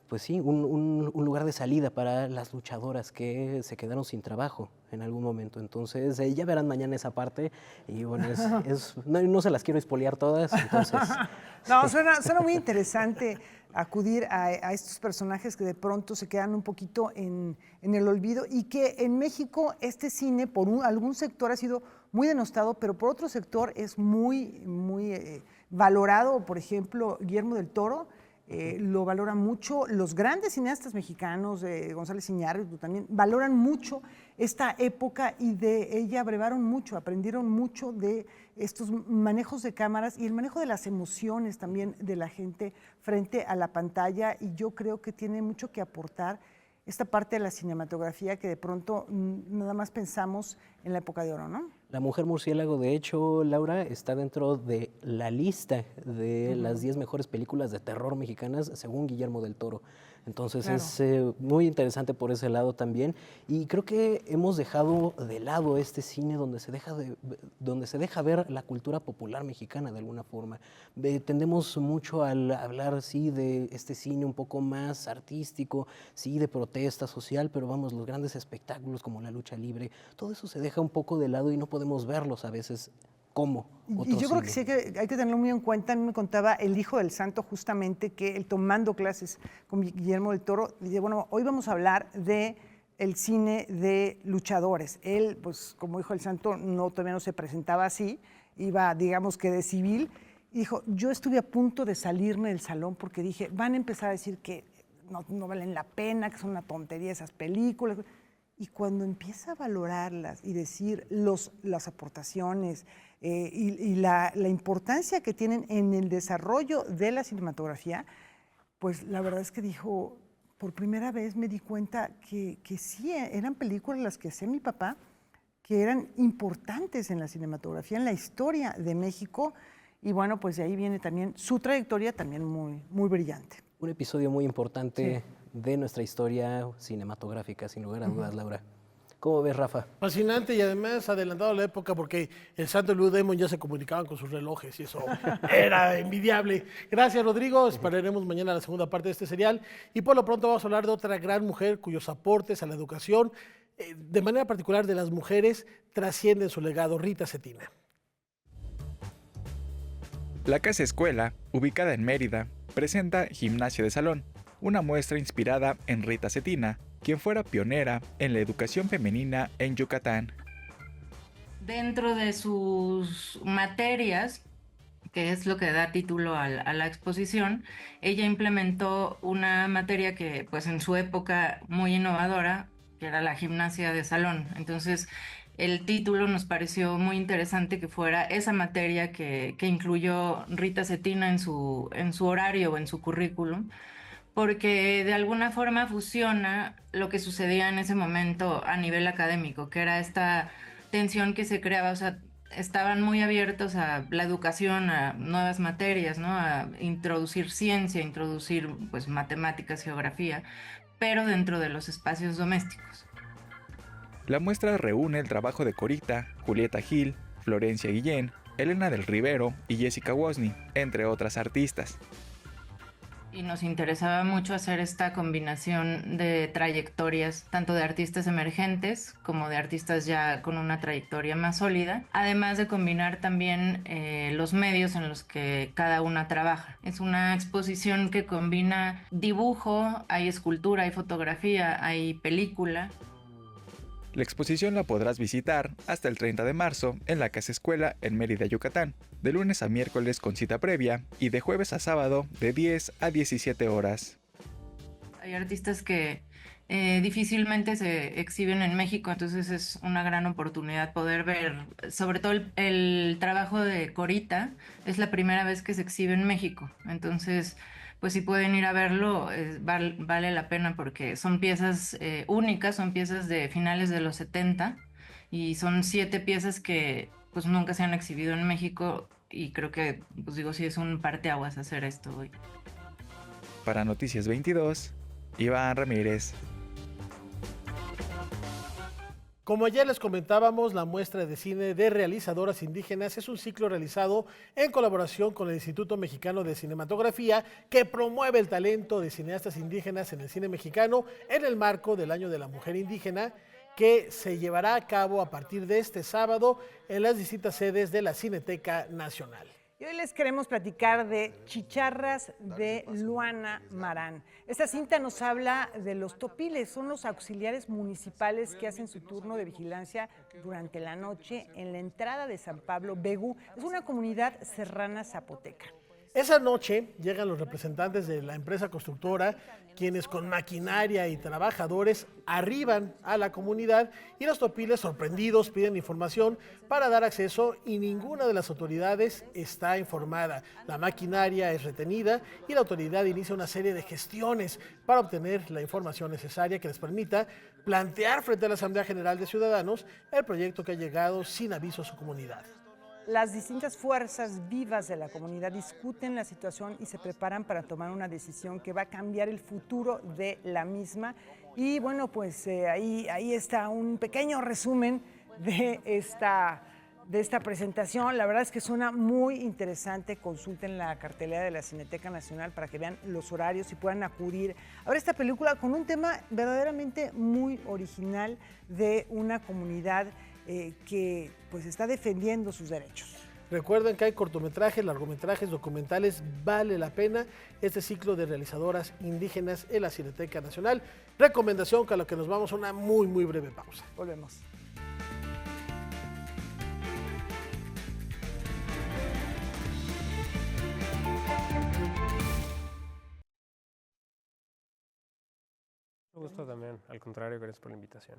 pues sí, un lugar de salida para las luchadoras que se quedaron sin trabajo en algún momento. Entonces, ya verán mañana esa parte y bueno, no se las quiero espolear todas, entonces... No, suena muy interesante acudir a estos personajes que de pronto se quedan un poquito en el olvido y que en México este cine por algún sector ha sido muy denostado, pero por otro sector es muy valorado. Por ejemplo, Guillermo del Toro lo valoran mucho. Los grandes cineastas mexicanos, González Iñárritu también, valoran mucho esta época y de ella brevaron mucho, aprendieron mucho de estos manejos de cámaras y el manejo de las emociones también de la gente frente a la pantalla, y yo creo que tiene mucho que aportar esta parte de la cinematografía que de pronto nada más pensamos en la época de oro, ¿no? La mujer murciélago, de hecho, Laura, está dentro de la lista de las 10 mejores películas de terror mexicanas, según Guillermo del Toro. Entonces es muy interesante por ese lado también. Y creo que hemos dejado de lado este cine donde se deja ver la cultura popular mexicana de alguna forma. Tendemos mucho al hablar, sí, de este cine un poco más artístico, sí, de protesta social, pero vamos, los grandes espectáculos como la lucha libre, todo eso se deja un poco de lado y no podemos verlos a veces como otro Y yo creo que cine. sí hay que tenerlo muy en cuenta. A mí me contaba el hijo del santo justamente que él, tomando clases con Guillermo del Toro, dice, bueno, hoy vamos a hablar de el cine de luchadores. Él, pues como hijo del santo, todavía no se presentaba así, iba, digamos que de civil, y dijo, yo estuve a punto de salirme del salón porque dije, van a empezar a decir que no valen la pena, que son una tontería esas películas. Y cuando empieza a valorarlas y decir las aportaciones y la importancia que tienen en el desarrollo de la cinematografía, pues la verdad es que dijo, por primera vez me di cuenta que sí, eran películas las que hacía mi papá, que eran importantes en la cinematografía, en la historia de México, y bueno, pues de ahí viene también su trayectoria también muy, muy brillante. Un episodio muy importante de nuestra historia cinematográfica, sin lugar a dudas, Laura. ¿Cómo ves, Rafa? Fascinante y además adelantado a la época porque el Santo y Blue Demon ya se comunicaban con sus relojes y eso era envidiable. Gracias, Rodrigo. Esperaremos mañana la segunda parte de este serial y por lo pronto vamos a hablar de otra gran mujer cuyos aportes a la educación, de manera particular de las mujeres, trascienden su legado, Rita Cetina. La Casa Escuela, ubicada en Mérida, presenta Gimnasia de Salón, una muestra inspirada en Rita Cetina, quien fuera pionera en la educación femenina en Yucatán. Dentro de sus materias, que es lo que da título a la exposición, ella implementó una materia que, pues en su época muy innovadora, que era la gimnasia de salón. Entonces, el título nos pareció muy interesante que fuera esa materia que incluyó Rita Cetina en su horario o en su currículum, porque de alguna forma fusiona lo que sucedía en ese momento a nivel académico, que era esta tensión que se creaba, o sea, estaban muy abiertos a la educación, a nuevas materias, ¿no? A introducir ciencia, introducir pues matemáticas, geografía, pero dentro de los espacios domésticos. La muestra reúne el trabajo de Corita, Julieta Gil, Florencia Guillén Elena del Rivero y Jessica Wozny, entre otras artistas. Y nos interesaba mucho hacer esta combinación de trayectorias, tanto de artistas emergentes como de artistas ya con una trayectoria más sólida, además de combinar también los medios en los que cada una trabaja. Es una exposición que combina dibujo, hay escultura, hay fotografía, hay película. La exposición la podrás visitar hasta el 30 de marzo en la Casa Escuela en Mérida, Yucatán, de lunes a miércoles con cita previa y de jueves a sábado de 10 a 17 horas. Hay artistas que difícilmente se exhiben en México, entonces es una gran oportunidad poder ver, sobre todo el trabajo de Corita, es la primera vez que se exhibe en México, entonces pues si pueden ir a verlo, vale la pena porque son piezas únicas, son piezas de finales de los 70 y son 7 piezas que pues nunca se han exhibido en México y creo que, pues digo, sí es un parteaguas hacer esto hoy. Para Noticias 22, Iván Ramírez. Como ayer les comentábamos, la muestra de cine de realizadoras indígenas es un ciclo realizado en colaboración con el Instituto Mexicano de Cinematografía que promueve el talento de cineastas indígenas en el cine mexicano en el marco del Año de la Mujer Indígena, que se llevará a cabo a partir de este sábado en las distintas sedes de la Cineteca Nacional. Y hoy les queremos platicar de Chicharras de Luana Marán. Esta cinta nos habla de los topiles, son los auxiliares municipales que hacen su turno de vigilancia durante la noche en la entrada de San Pablo Begu. Es una comunidad serrana zapoteca. Esa noche llegan los representantes de la empresa constructora, quienes con maquinaria y trabajadores arriban a la comunidad y los topiles sorprendidos piden información para dar acceso y ninguna de las autoridades está informada. La maquinaria es retenida y la autoridad inicia una serie de gestiones para obtener la información necesaria que les permita plantear frente a la Asamblea General de Ciudadanos el proyecto que ha llegado sin aviso a su comunidad. Las distintas fuerzas vivas de la comunidad discuten la situación y se preparan para tomar una decisión que va a cambiar el futuro de la misma. Y bueno, pues ahí está un pequeño resumen de esta presentación. La verdad es que suena muy interesante. Consulten la cartelera de la Cineteca Nacional para que vean los horarios y puedan acudir a ver esta película con un tema verdaderamente muy original de una comunidad que pues está defendiendo sus derechos. Recuerden que hay cortometrajes, largometrajes, documentales, vale la pena este ciclo de realizadoras indígenas en la Cineteca Nacional. Recomendación que a lo que nos vamos a una muy breve pausa. Volvemos. Un gusto también, al contrario, gracias por la invitación.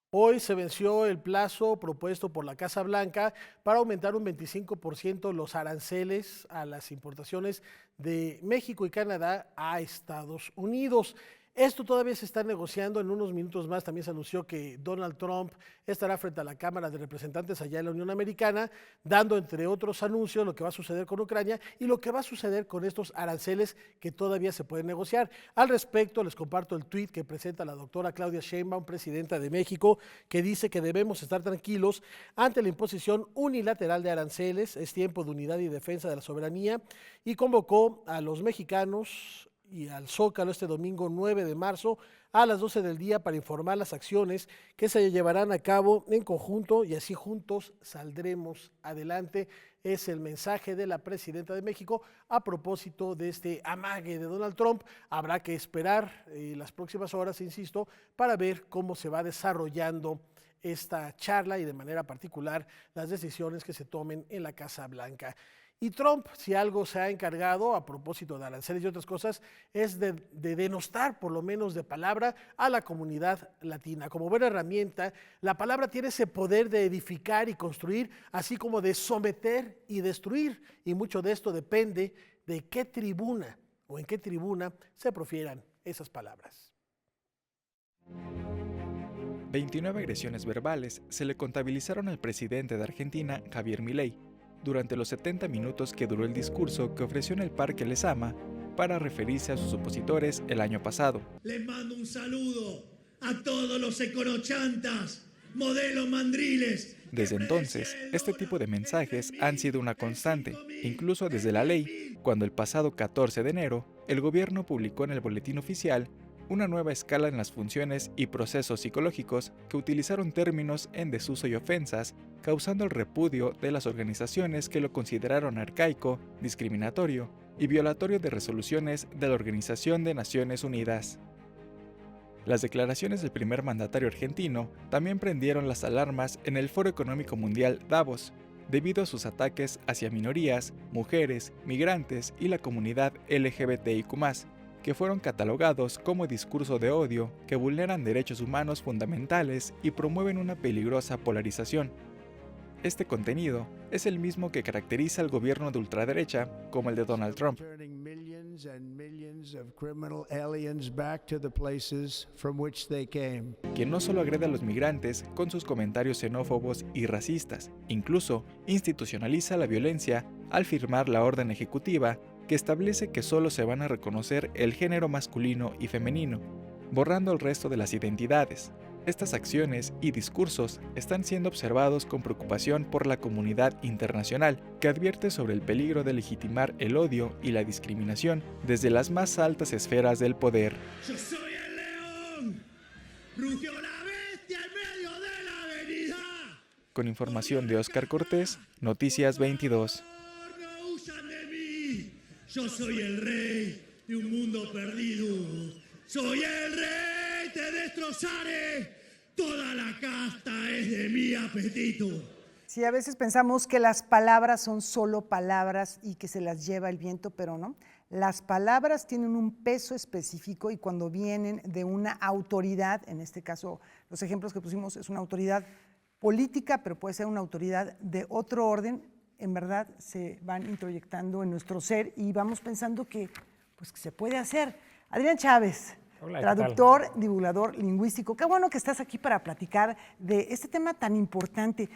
Hoy se venció el plazo propuesto por la Casa Blanca para aumentar un 25% los aranceles a las importaciones de México y Canadá a Estados Unidos. Esto todavía se está negociando. En unos minutos más también se anunció que Donald Trump estará frente a la Cámara de Representantes allá en la Unión Americana, dando entre otros anuncios lo que va a suceder con Ucrania y lo que va a suceder con estos aranceles que todavía se pueden negociar. Al respecto, les comparto el tuit que presenta la doctora Claudia Sheinbaum, presidenta de México, que dice que debemos estar tranquilos ante la imposición unilateral de aranceles. Es tiempo de unidad y defensa de la soberanía, y convocó a los mexicanos y al Zócalo este domingo 9 de marzo a las 12 del día para informar las acciones que se llevarán a cabo en conjunto y así juntos saldremos adelante. Es el mensaje de la presidenta de México a propósito de este amague de Donald Trump. Habrá que esperar las próximas horas, insisto, para ver cómo se va desarrollando esta charla y de manera particular las decisiones que se tomen en la Casa Blanca. Y Trump, si algo se ha encargado a propósito de aranceles y otras cosas, es de denostar, por lo menos de palabra, a la comunidad latina. Como buena herramienta, la palabra tiene ese poder de edificar y construir, así como de someter y destruir. Y mucho de esto depende de qué tribuna o en qué tribuna se profieran esas palabras. 29 agresiones verbales se le contabilizaron al presidente de Argentina, Javier Milei, durante los 70 minutos que duró el discurso que ofreció en el Parque Lezama para referirse a sus opositores el año pasado. Les mando un saludo a todos los econochantas, modelos mandriles. Desde entonces, este tipo de mensajes han sido una constante, incluso desde la ley, cuando el pasado 14 de enero, el gobierno publicó en el Boletín Oficial una nueva escala en las funciones y procesos psicológicos que utilizaron términos en desuso y ofensas, causando el repudio de las organizaciones que lo consideraron arcaico, discriminatorio y violatorio de resoluciones de la Organización de Naciones Unidas. Las declaraciones del primer mandatario argentino también prendieron las alarmas en el Foro Económico Mundial Davos, debido a sus ataques hacia minorías, mujeres, migrantes y la comunidad LGBTIQ+, que fueron catalogados como discurso de odio que vulneran derechos humanos fundamentales y promueven una peligrosa polarización. Este contenido es el mismo que caracteriza al gobierno de ultraderecha, como el de Donald Trump, quien no solo agrede a los migrantes con sus comentarios xenófobos y racistas, incluso institucionaliza la violencia al firmar la orden ejecutiva que establece que solo se van a reconocer el género masculino y femenino, borrando el resto de las identidades. Estas acciones y discursos están siendo observados con preocupación por la comunidad internacional, que advierte sobre el peligro de legitimar el odio y la discriminación desde las más altas esferas del poder. ¡Yo soy el león! ¡Rugió la bestia en medio de la avenida! Con información de Óscar Cortés, Noticias 22. ¡No huyan de mí! Yo soy el rey de un mundo perdido. ¡Soy el rey! ¡Te destrozaré! Toda la casta es de mi apetito. Sí, a veces pensamos que las palabras son solo palabras y que se las lleva el viento, pero no. Las palabras tienen un peso específico y cuando vienen de una autoridad, en este caso los ejemplos que pusimos es una autoridad política, pero puede ser una autoridad de otro orden, en verdad se van introyectando en nuestro ser y vamos pensando que, pues, que se puede hacer. Adrián Chávez. Hola, traductor, divulgador lingüístico. Qué bueno que estás aquí para platicar de este tema tan importante.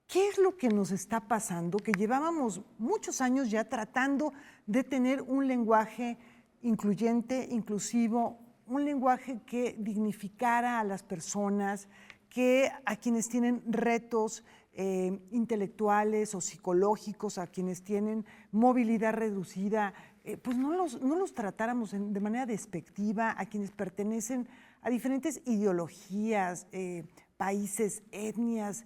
¿Qué es lo que nos está pasando? Que llevábamos muchos años ya tratando de tener un lenguaje incluyente, inclusivo, un lenguaje que dignificara a las personas, que a quienes tienen retos intelectuales o psicológicos, a quienes tienen movilidad reducida, pues no los tratáramos de manera despectiva, a quienes pertenecen a diferentes ideologías, países, etnias,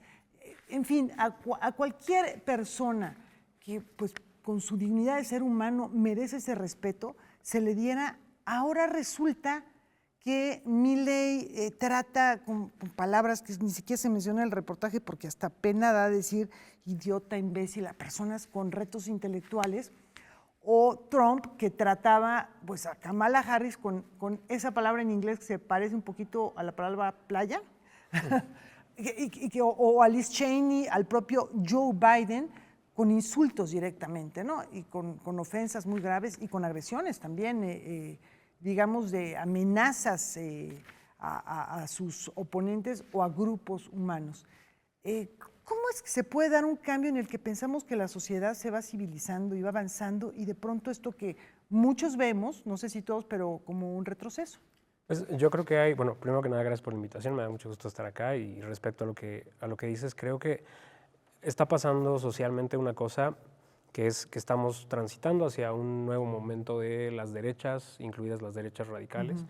en fin, a cualquier persona que pues con su dignidad de ser humano merece ese respeto, se le diera. Ahora resulta que Milei trata con palabras que ni siquiera se menciona en el reportaje porque hasta pena da decir idiota, imbécil a personas con retos intelectuales, o Trump que trataba pues a Kamala Harris con esa palabra en inglés que se parece un poquito a la palabra playa, o a Liz Cheney, al propio Joe Biden, con insultos directamente, ¿no? Y con ofensas muy graves y con agresiones también, digamos, de amenazas a sus oponentes o a grupos humanos. ¿Cómo es que se puede dar un cambio en el que pensamos que la sociedad se va civilizando y va avanzando y de pronto esto que muchos vemos, no sé si todos, pero como un retroceso? Pues yo creo que hay, bueno, primero que nada, gracias por la invitación, me da mucho gusto estar acá y respecto a lo que dices, creo que está pasando socialmente una cosa que es que estamos transitando hacia un nuevo momento de las derechas, incluidas las derechas radicales,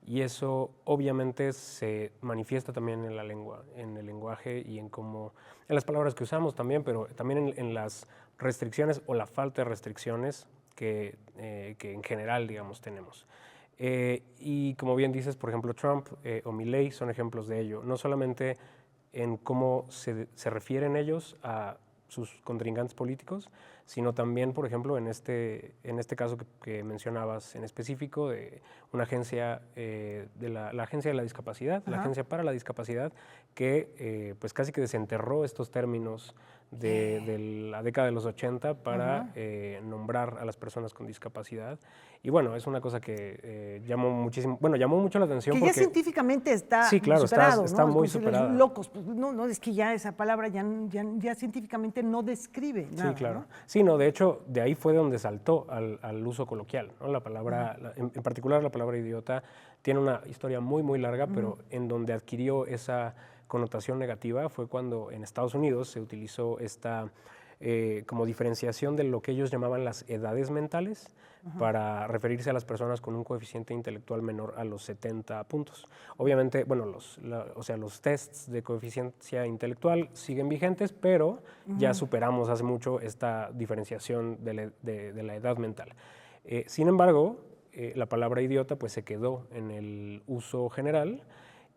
y eso obviamente se manifiesta también en la lengua, en el lenguaje y en las palabras que usamos también, pero también en las restricciones o la falta de restricciones que en general, digamos, tenemos. Y como bien dices, por ejemplo, Trump o Milei son ejemplos de ello, no solamente en cómo se refieren ellos a sus contrincantes políticos, sino también, por ejemplo, en este caso que mencionabas en específico, de una agencia, de la Agencia de la Discapacidad, la Agencia para la Discapacidad, que pues casi que desenterró estos términos de la década de los 80 para nombrar a las personas con discapacidad. Y bueno, es una cosa que llamó mucho la atención. Que porque, ya científicamente está sí, claro, superado, está ¿no? muy Como si superado. los locos, pues, no, es que ya esa palabra ya científicamente no describe nada, Sí, claro. ¿no? Sí, no, de hecho, de ahí fue de donde saltó al uso coloquial, ¿no? La palabra, en particular la palabra idiota, tiene una historia muy, muy larga, pero en donde adquirió esa connotación negativa fue cuando en Estados Unidos se utilizó esta como diferenciación de lo que ellos llamaban las edades mentales para referirse a las personas con un coeficiente intelectual menor a los 70 puntos. Obviamente, bueno, los tests de coeficiencia intelectual siguen vigentes, pero ya superamos hace mucho esta diferenciación de la edad mental. Sin embargo, la palabra idiota pues se quedó en el uso general.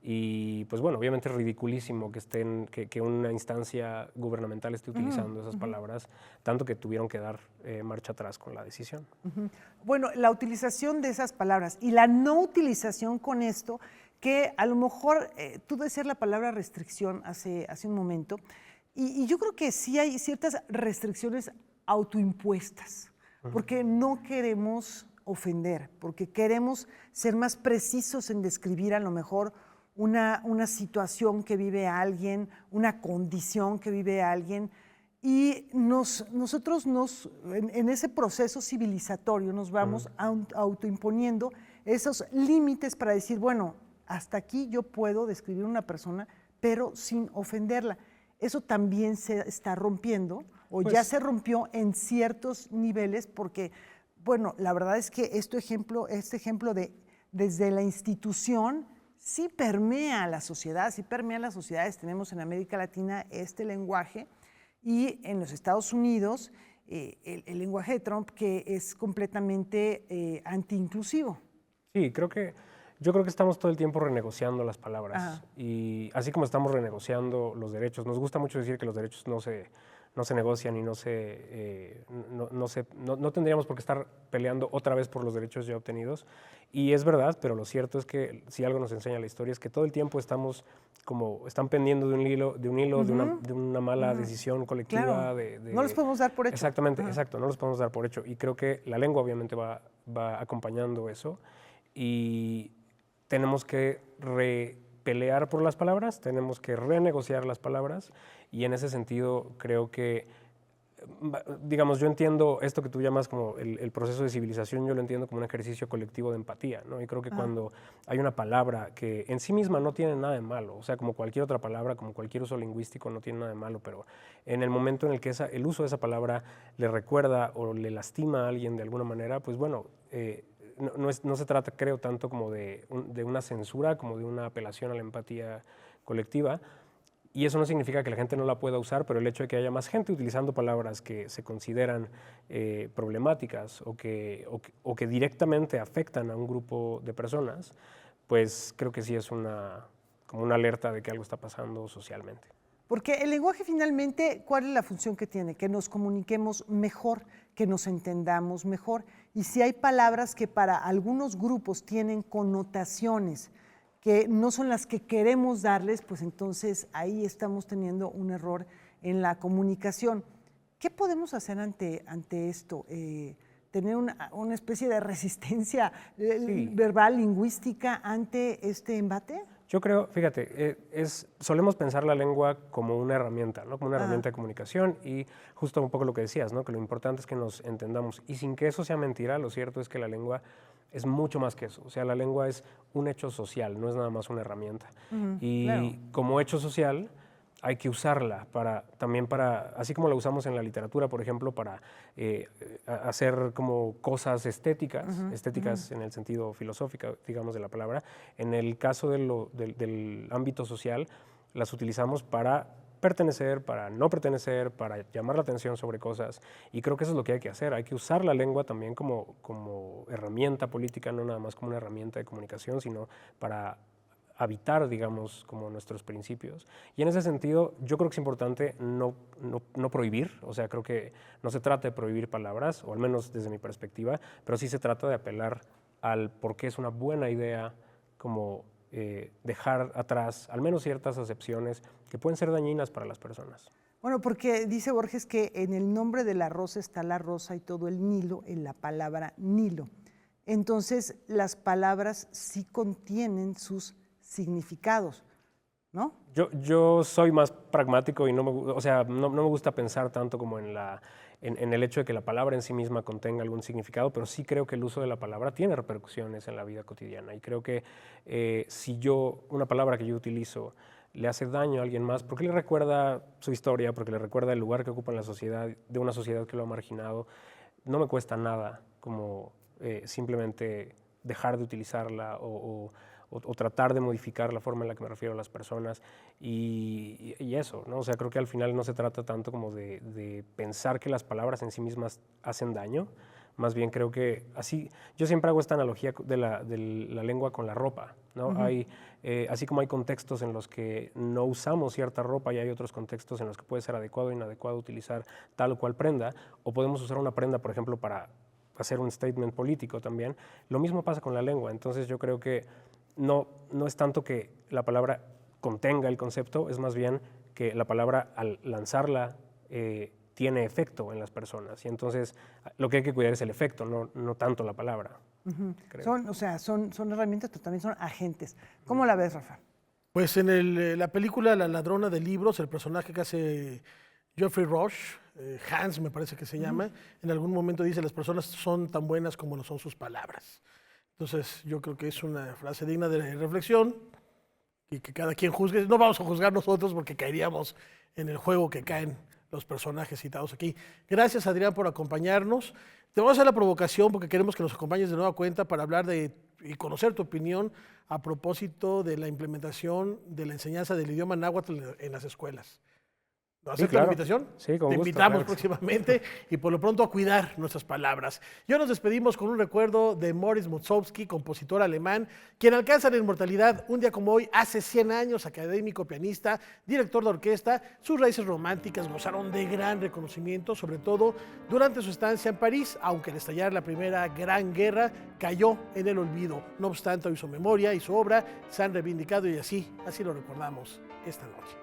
Y pues bueno, obviamente es ridiculísimo que una instancia gubernamental esté utilizando esas palabras, tanto que tuvieron que dar marcha atrás con la decisión. Bueno, la utilización de esas palabras y la no utilización con esto, que a lo mejor tú decías la palabra restricción hace un momento, y yo creo que sí hay ciertas restricciones autoimpuestas, porque no queremos ofender, porque queremos ser más precisos en describir a lo mejor una situación que vive alguien, una condición que vive alguien, y nosotros en ese proceso civilizatorio nos vamos autoimponiendo esos límites para decir, bueno, hasta aquí yo puedo describir una persona, pero sin ofenderla. Eso también se está rompiendo, o ya se rompió en ciertos niveles, porque, bueno, la verdad es que este ejemplo de desde la institución sí permea a la sociedad, sí permea a las sociedades. Tenemos en América Latina este lenguaje, y en los Estados Unidos el lenguaje de Trump, que es completamente antiinclusivo. Sí, yo creo que estamos todo el tiempo renegociando las palabras, y así como estamos renegociando los derechos. Nos gusta mucho decir que los derechos no se negocian y no tendríamos por qué estar peleando otra vez por los derechos ya obtenidos. Y es verdad, pero lo cierto es que si algo nos enseña la historia es que todo el tiempo están pendiendo de un hilo, de una mala decisión colectiva. Claro. No los podemos dar por hecho. Exactamente, exacto, no los podemos dar por hecho. Y creo que la lengua obviamente va acompañando eso, y tenemos que pelear por las palabras, tenemos que renegociar las palabras, y en ese sentido creo que, digamos, yo entiendo esto que tú llamas como el proceso de civilización, yo lo entiendo como un ejercicio colectivo de empatía, ¿no? Y creo que cuando hay una palabra que en sí misma no tiene nada de malo, o sea, como cualquier otra palabra, como cualquier uso lingüístico no tiene nada de malo, pero en el momento en el que el uso de esa palabra le recuerda o le lastima a alguien de alguna manera, pues bueno, no se trata, creo, tanto como de una censura, como de una apelación a la empatía colectiva. Y eso no significa que la gente no la pueda usar, pero el hecho de que haya más gente utilizando palabras que se consideran problemáticas o que directamente afectan a un grupo de personas, pues creo que sí es como una alerta de que algo está pasando socialmente. Porque el lenguaje finalmente, ¿cuál es la función que tiene? Que nos comuniquemos mejor, que nos entendamos mejor. Y si hay palabras que para algunos grupos tienen connotaciones que no son las que queremos darles, pues entonces ahí estamos teniendo un error en la comunicación. ¿Qué podemos hacer ante esto? ¿Tener una especie de resistencia verbal, lingüística ante este embate? Yo creo, fíjate, solemos pensar la lengua como una herramienta, ¿no? Como una herramienta de comunicación, y justo un poco lo que decías, ¿no? Que lo importante es que nos entendamos. Y sin que eso sea mentira, lo cierto es que la lengua es mucho más que eso. O sea, la lengua es un hecho social, no es nada más una herramienta. Y como hecho social hay que usarla también para, así como la usamos en la literatura, por ejemplo, para hacer como cosas estéticas, en el sentido filosófico, digamos, de la palabra. En el caso del ámbito social, las utilizamos para pertenecer, para no pertenecer, para llamar la atención sobre cosas, y creo que eso es lo que hay que hacer. Hay que usar la lengua también como herramienta política, no nada más como una herramienta de comunicación, sino para habitar, digamos, como nuestros principios. Y en ese sentido, yo creo que es importante no prohibir, o sea, creo que no se trata de prohibir palabras, o al menos desde mi perspectiva, pero sí se trata de apelar al por qué es una buena idea como dejar atrás al menos ciertas acepciones que pueden ser dañinas para las personas. Bueno, porque dice Borges que en el nombre de la rosa está la rosa y todo el Nilo en la palabra Nilo. Entonces, las palabras sí contienen sus significados, ¿no? Yo soy más pragmático y no me gusta pensar tanto como en el hecho de que la palabra en sí misma contenga algún significado, pero sí creo que el uso de la palabra tiene repercusiones en la vida cotidiana. Y creo que si una palabra que yo utilizo le hace daño a alguien más, porque le recuerda su historia, porque le recuerda el lugar que ocupa en la sociedad, de una sociedad que lo ha marginado, no me cuesta nada como simplemente dejar de utilizarla o tratar de modificar la forma en la que me refiero a las personas y eso, ¿no? O sea, creo que al final no se trata tanto como de pensar que las palabras en sí mismas hacen daño, más bien creo que así, yo siempre hago esta analogía de la lengua con la ropa, ¿no? Ujú. Así como hay contextos en los que no usamos cierta ropa y hay otros contextos en los que puede ser adecuado o inadecuado utilizar tal o cual prenda, o podemos usar una prenda, por ejemplo, para hacer un statement político también, lo mismo pasa con la lengua. Entonces yo creo que no es tanto que la palabra contenga el concepto, es más bien que la palabra al lanzarla tiene efecto en las personas y entonces lo que hay que cuidar es el efecto, no tanto la palabra. Ujú. Creo. Son herramientas, pero también son agentes. ¿Cómo la ves, Rafa? Pues en la película La ladrona de libros, el personaje que hace Geoffrey Rush, Hans me parece que se llama, en algún momento dice, las personas son tan buenas como lo son sus palabras. Entonces yo creo que es una frase digna de reflexión y que cada quien juzgue. No vamos a juzgar nosotros porque caeríamos en el juego que caen los personajes citados aquí. Gracias, Adrián, por acompañarnos. Te vamos a hacer la provocación porque queremos que nos acompañes de nueva cuenta para hablar y conocer tu opinión a propósito de la implementación de la enseñanza del idioma náhuatl en las escuelas. ¿Aceptas claro. la invitación? Sí, con Te gusto, invitamos claro que sí. próximamente y por lo pronto a cuidar nuestras palabras. Y hoy nos despedimos con un recuerdo de Moritz Moszkowski, compositor alemán, quien alcanza la inmortalidad un día como hoy, hace 100 años, académico, pianista, director de orquesta. Sus raíces románticas gozaron de gran reconocimiento, sobre todo durante su estancia en París, aunque al estallar la Primera Gran Guerra cayó en el olvido. No obstante, hoy su memoria y su obra se han reivindicado y así lo recordamos esta noche.